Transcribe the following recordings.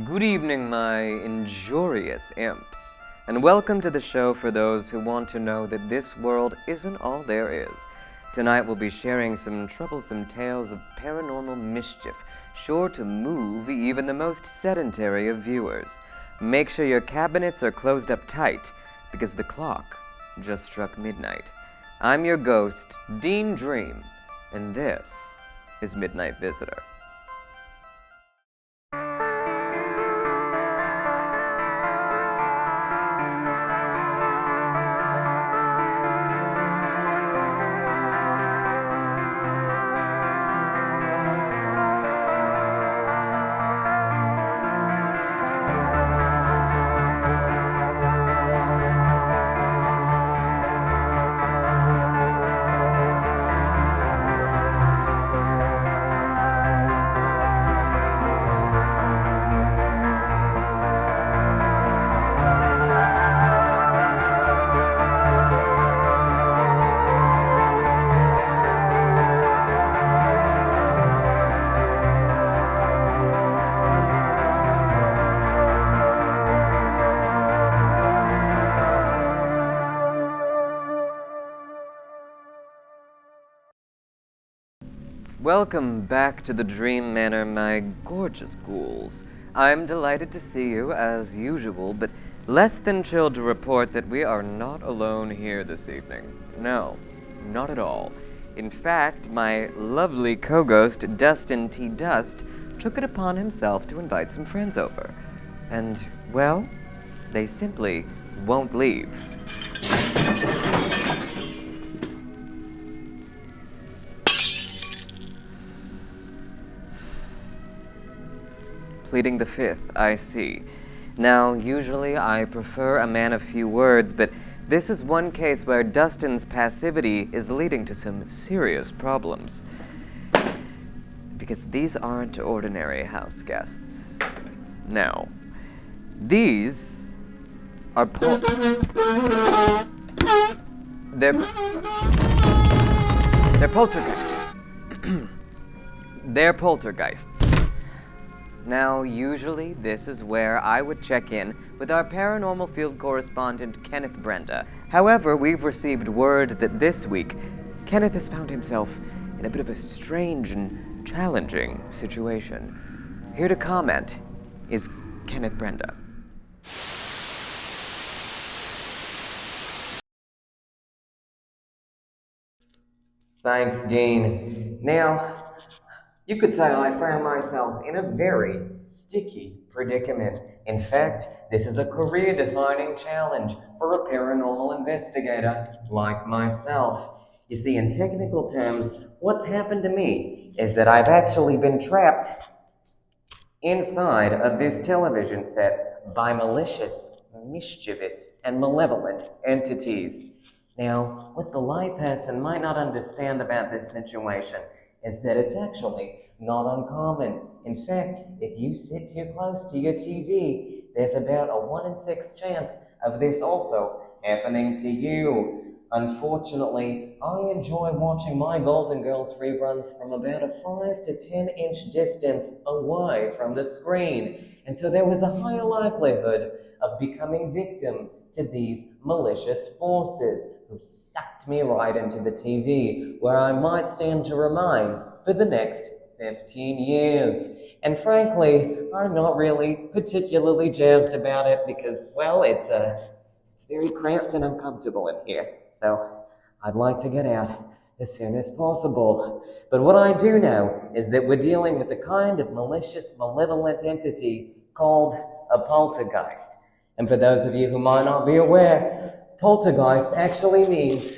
Good evening, my injurious imps, and welcome to the show for those who want to know that this world isn't all there is. Tonight we'll be sharing some troublesome tales of paranormal mischief, sure to move even the most sedentary of viewers. Make sure your cabinets are closed up tight, because the clock just struck midnight. I'm your ghost, Dean Dream, and this is Midnight Visitor. Welcome back to the Dream Manor, my gorgeous ghouls. I'm delighted to see you, as usual, but less than chilled to report that we are not alone here this evening. No, not at all. In fact, my lovely co-ghost, Dustin T. Dust, took it upon himself to invite some friends over. And, well, they simply won't leave. Pleading the fifth, I see. Now, usually I prefer a man of few words, but this is one case where Dustin's passivity is leading to some serious problems. Because these aren't ordinary house guests. No. These are They're poltergeists. They're poltergeists. Now, usually this is where I would check in with our paranormal field correspondent, Kenneth Brenda. However, we've received word that this week, Kenneth has found himself in a bit of a strange and challenging situation. Here to comment is Kenneth Brenda. Thanks, Dean. Now, you could say I found myself in a very sticky predicament. In fact, this is a career-defining challenge for a paranormal investigator like myself. You see, in technical terms, what's happened to me is that I've actually been trapped inside of this television set by malicious, mischievous, and malevolent entities. Now, what the layperson might not understand about this situation is that it's actually not uncommon. In fact, if you sit too close to your TV, there's about a 1 in 6 chance of this also happening to you. Unfortunately, I enjoy watching my Golden Girls reruns from about a 5 to 10 inch distance away from the screen, and so there was a higher likelihood of becoming victim to these malicious forces who sucked me right into the TV, where I might stand to remain for the next 15 years. And frankly, I'm not really particularly jazzed about it because, well, it's very cramped and uncomfortable in here. So I'd like to get out as soon as possible. But what I do know is that we're dealing with a kind of malicious, malevolent entity called a poltergeist. And for those of you who might not be aware, poltergeist actually means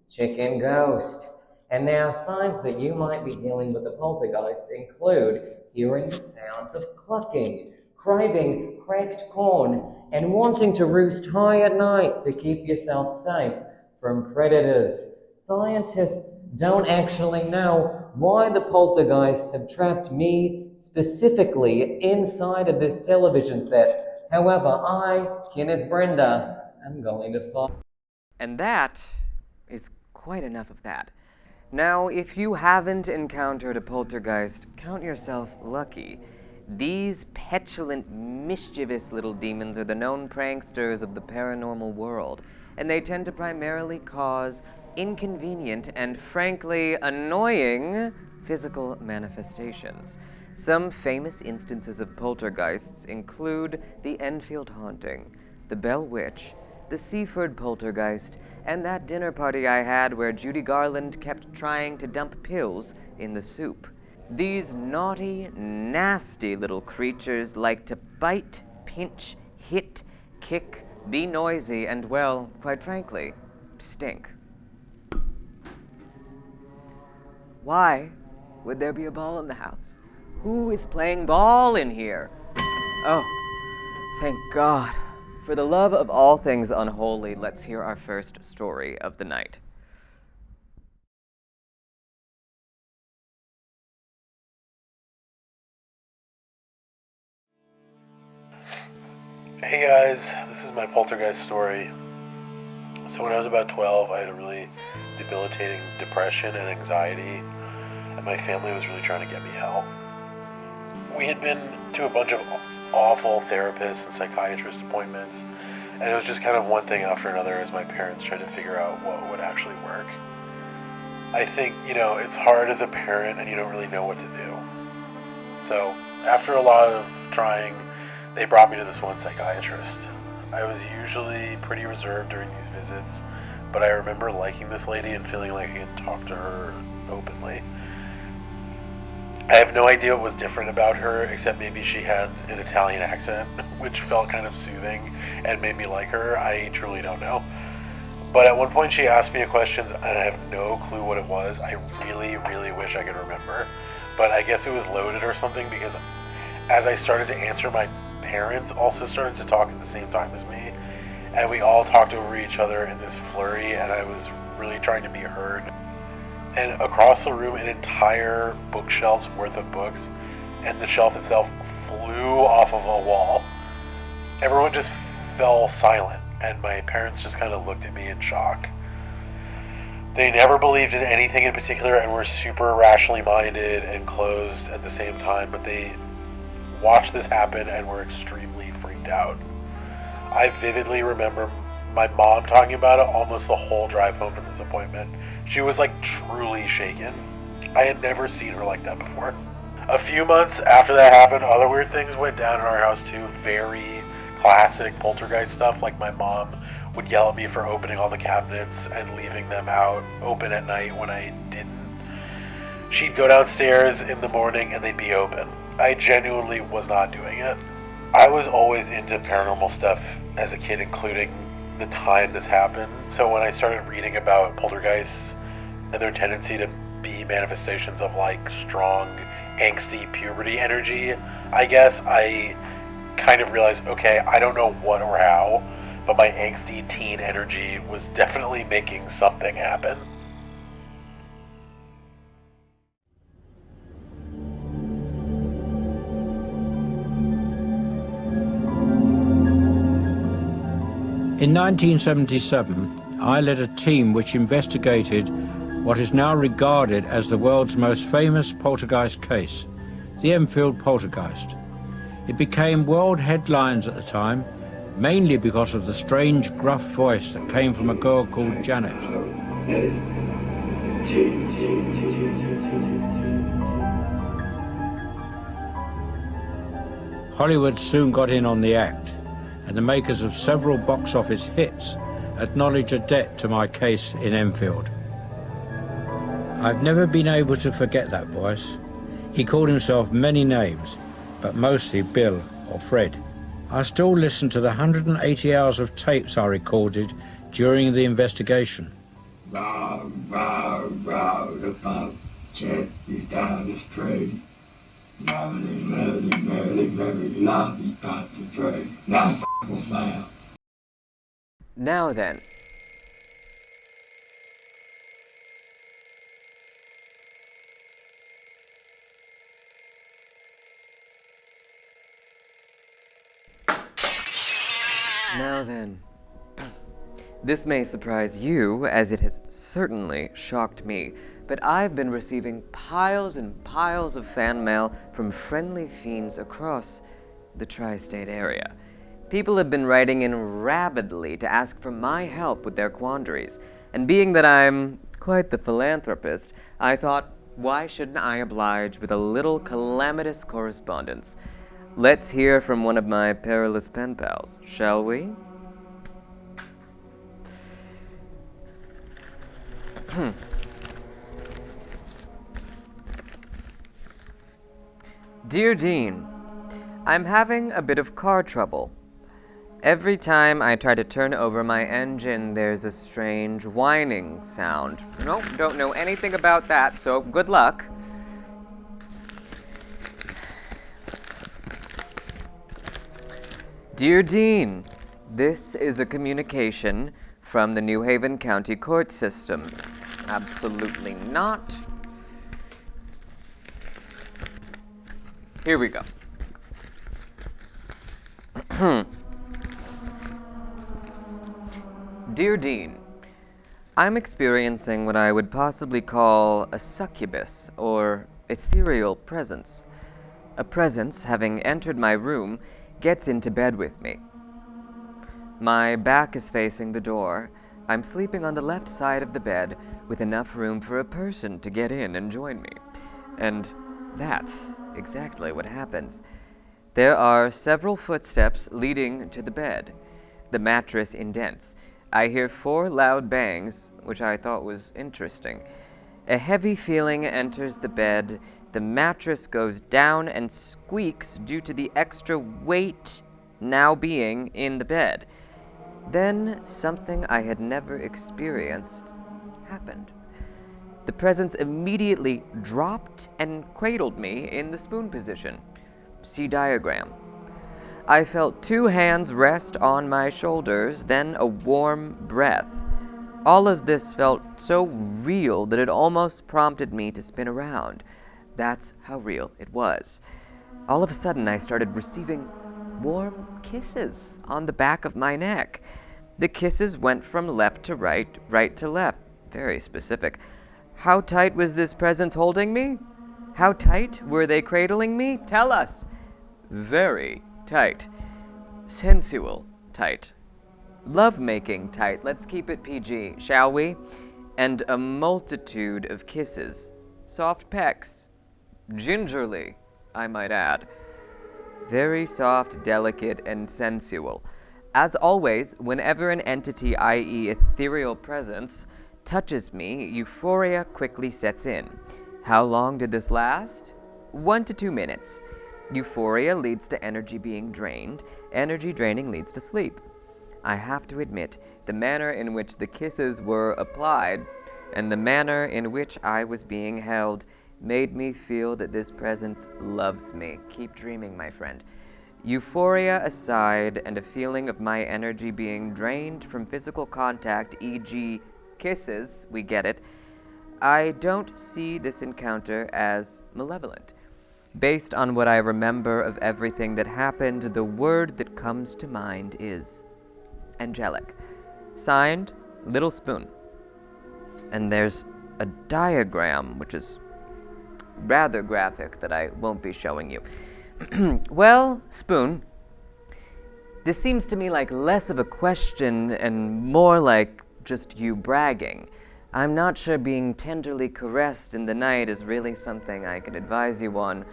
chicken ghost. And now, signs that you might be dealing with a poltergeist include hearing the sounds of clucking, craving cracked corn, and wanting to roost high at night to keep yourself safe from predators. Scientists don't actually know why the poltergeists have trapped me specifically inside of this television set. However, I, Kenneth Brenda, am going to find. And that is quite enough of that. Now, if you haven't encountered a poltergeist, count yourself lucky. These petulant, mischievous little demons are the known pranksters of the paranormal world, and they tend to primarily cause inconvenient and frankly annoying physical manifestations. Some famous instances of poltergeists include the Enfield haunting, the Bell Witch, the Seaford poltergeist, and that dinner party I had where Judy Garland kept trying to dump pills in the soup. These naughty, nasty little creatures like to bite, pinch, hit, kick, be noisy, and, well, quite frankly, stink. Why would there be a ball in the house? Who is playing ball in here? Oh, thank God. For the love of all things unholy, let's hear our first story of the night. Hey guys, this is my poltergeist story. So when I was about 12, I had a really debilitating depression and anxiety, and my family was really trying to get me help. We had been to a bunch of awful therapists and psychiatrist appointments, and it was just kind of one thing after another as my parents tried to figure out what would actually work. I think, it's hard as a parent and you don't really know what to do. So after a lot of trying, they brought me to this one psychiatrist. I was usually pretty reserved during these visits, but I remember liking this lady and feeling like I could talk to her openly. I have no idea what was different about her, except maybe she had an Italian accent, which felt kind of soothing and made me like her. I truly don't know. But at one point she asked me a question, and I have no clue what it was. I really, really wish I could remember. But I guess it was loaded or something, because as I started to answer, my parents also started to talk at the same time as me, and we all talked over each other in this flurry, and I was really trying to be heard. And across the room, an entire bookshelf's worth of books, and the shelf itself flew off of a wall. Everyone just fell silent, and my parents just kind of looked at me in shock. They never believed in anything in particular and were super rationally minded and closed at the same time, but they watched this happen and were extremely freaked out. I vividly remember my mom talking about it almost the whole drive home from this appointment. She was like truly shaken. I had never seen her like that before. A few months after that happened, other weird things went down in our house too. Very classic poltergeist stuff, like my mom would yell at me for opening all the cabinets and leaving them out open at night when I didn't. She'd go downstairs in the morning and they'd be open. I genuinely was not doing it. I was always into paranormal stuff as a kid, including the time this happened. So when I started reading about poltergeists and their tendency to be manifestations of like strong, angsty puberty energy, I guess I kind of realized, okay, I don't know what or how, but my angsty teen energy was definitely making something happen. In 1977, I led a team which investigated what is now regarded as the world's most famous poltergeist case, the Enfield poltergeist. It became world headlines at the time, mainly because of the strange, gruff voice that came from a girl called Janet. Hollywood soon got in on the act, and the makers of several box office hits acknowledge a debt to my case in Enfield. I've never been able to forget that voice. He called himself many names, but mostly Bill or Fred. I still listen to the 180 hours of tapes I recorded during the investigation. Row, the pub, check is down the street. Merrily, lovely pub to trade. Now f***ing smile. Now then. Now then. This may surprise you, as it has certainly shocked me, but I've been receiving piles and piles of fan mail from friendly fiends across the tri-state area. People have been writing in rabidly to ask for my help with their quandaries, and being that I'm quite the philanthropist, I thought, why shouldn't I oblige with a little calamitous correspondence? Let's hear from one of my perilous pen pals, shall we? Dear Dean, I'm having a bit of car trouble. Every time I try to turn over my engine, there's a strange whining sound. Nope, don't know anything about that, so good luck. Dear Dean, this is a communication from the New Haven County court system. Absolutely not. Here we go. Dear Dean, I'm experiencing what I would possibly call a succubus or ethereal presence. A presence, having entered my room, gets into bed with me. My back is facing the door. I'm sleeping on the left side of the bed with enough room for a person to get in and join me. And that's exactly what happens. There are several footsteps leading to the bed. The mattress indents. I hear 4 loud bangs, which I thought was interesting. A heavy feeling enters the bed. The mattress goes down and squeaks due to the extra weight now being in the bed. Then something I had never experienced happened. The presence immediately dropped and cradled me in the spoon position. See diagram. I felt 2 hands rest on my shoulders, then a warm breath. All of this felt so real that it almost prompted me to spin around. That's how real it was. All of a sudden, I started receiving warm kisses on the back of my neck. The kisses went from left to right, right to left. Very specific. How tight was this presence holding me? How tight were they cradling me? Tell us. Very tight. Sensual tight. Love-making tight. Let's keep it PG, shall we? And a multitude of kisses. Soft pecks. Gingerly, I might add. Very soft, delicate, and sensual. As always, whenever an entity, i.e. ethereal presence, touches me, euphoria quickly sets in. How long did this last? 1 to 2 minutes. Euphoria leads to energy being drained. Energy draining leads to sleep. I have to admit, the manner in which the kisses were applied and the manner in which I was being held made me feel that this presence loves me. Keep dreaming, my friend. Euphoria aside, and a feeling of my energy being drained from physical contact, e.g. kisses, we get it, I don't see this encounter as malevolent. Based on what I remember of everything that happened, the word that comes to mind is angelic. Signed, Little Spoon. And there's a diagram, which is rather graphic, that I won't be showing you. Well, Spoon, this seems to me like less of a question and more like just you bragging. I'm not sure being tenderly caressed in the night is really something I could advise you on,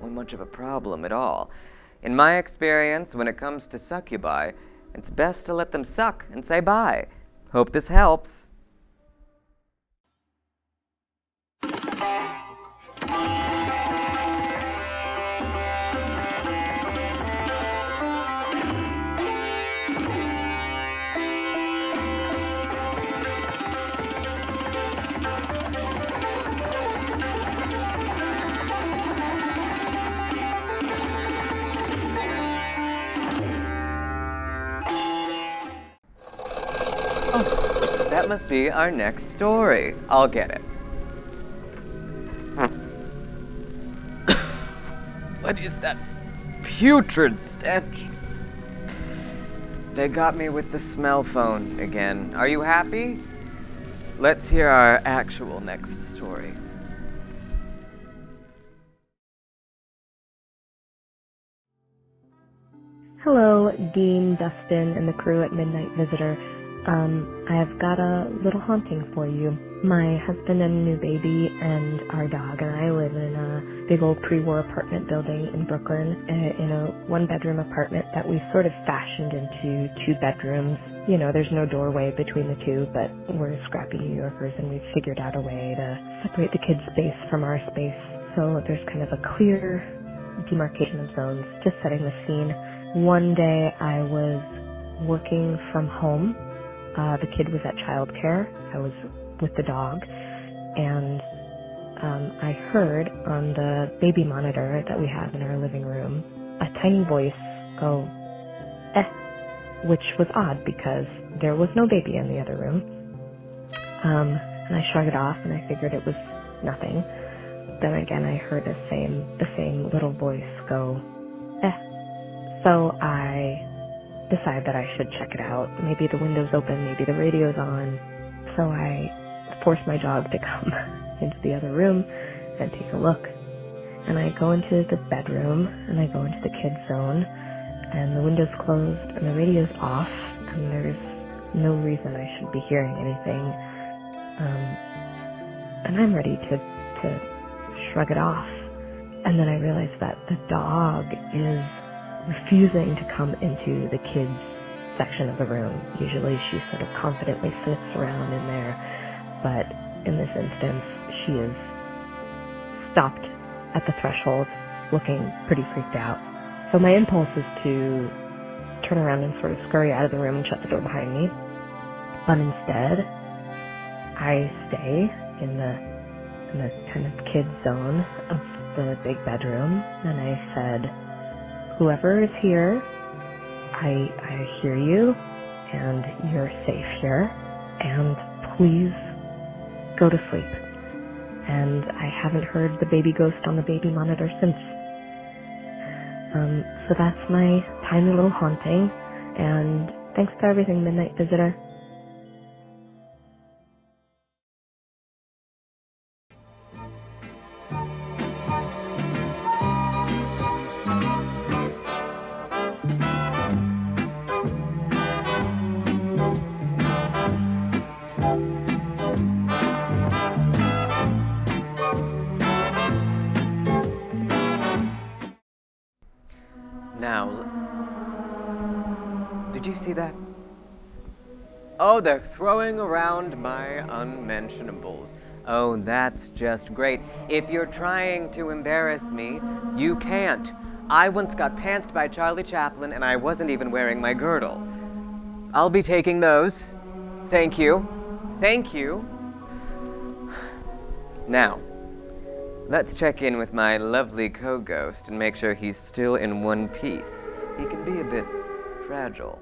or much of a problem at all. In my experience, when it comes to succubi, it's best to let them suck and say bye. Hope this helps. That must be our next story. I'll get it. What is that putrid stench? They got me with the smell phone again. Are you happy? let's hear our actual next story. Hello, Dean Dustin and the crew at Midnight Visitor. I've got a little haunting for you. My husband and new baby and our dog and I live in a big old pre-war apartment building in Brooklyn, in a one-bedroom apartment that we sort of fashioned into 2 bedrooms. You know, there's no doorway between the two, but we're scrappy New Yorkers and we've figured out a way to separate the kids' space from our space. So there's kind of a clear demarcation of zones, just setting the scene. One day I was working from home. The kid was at childcare. I was with the dog, and I heard on the baby monitor that we have in our living room a tiny voice go, eh, which was odd because there was no baby in the other room. And I shrugged it off and I figured it was nothing. Then again, I heard the same little voice go, eh. So I decided that I should check it out. Maybe the window's open, maybe the radio's on. So I forced my dog to come into the other room and take a look. And I go into the bedroom and I go into the kids' zone, and the window's closed and the radio's off, and there's no reason I should be hearing anything. And I'm ready to shrug it off. And then I realize that the dog is refusing to come into the kids' section of the room. Usually she sort of confidently sits around in there, but in this instance she is stopped at the threshold, looking pretty freaked out. So my impulse is to turn around and sort of scurry out of the room and shut the door behind me. But instead, I stay in the kind of kid zone of the big bedroom, and I said, whoever is here, I hear you, and you're safe here, and please go to sleep. And I haven't heard the baby ghost on the baby monitor since. So that's my tiny little haunting, and thanks for everything, Midnight Visitor. Now, did you see that? Oh, they're throwing around my unmentionables. Oh, that's just great. If you're trying to embarrass me, you can't. I once got pantsed by Charlie Chaplin and I wasn't even wearing my girdle. I'll be taking those. Thank you. Thank you. Now, let's check in with my lovely co-ghost and make sure he's still in one piece. He can be a bit fragile.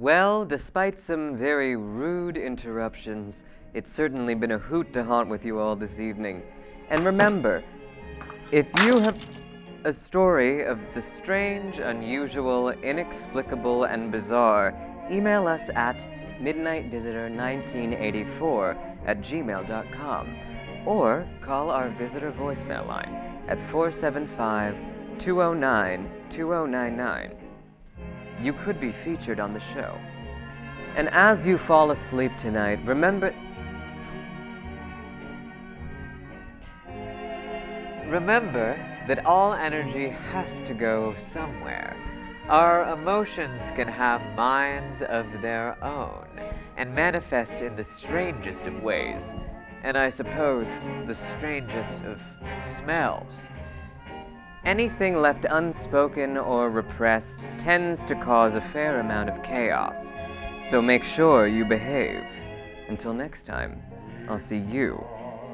Well, despite some very rude interruptions, it's certainly been a hoot to haunt with you all this evening. And remember, if you have a story of the strange, unusual, inexplicable, and bizarre, email us at midnightvisitor1984@gmail.com or call our visitor voicemail line at 475-209-2099. You could be featured on the show. And as you fall asleep tonight, remember that all energy has to go somewhere. Our emotions can have minds of their own and manifest in the strangest of ways, and I suppose the strangest of smells. Anything left unspoken or repressed tends to cause a fair amount of chaos, so make sure you behave. Until next time, I'll see you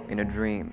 in a dream.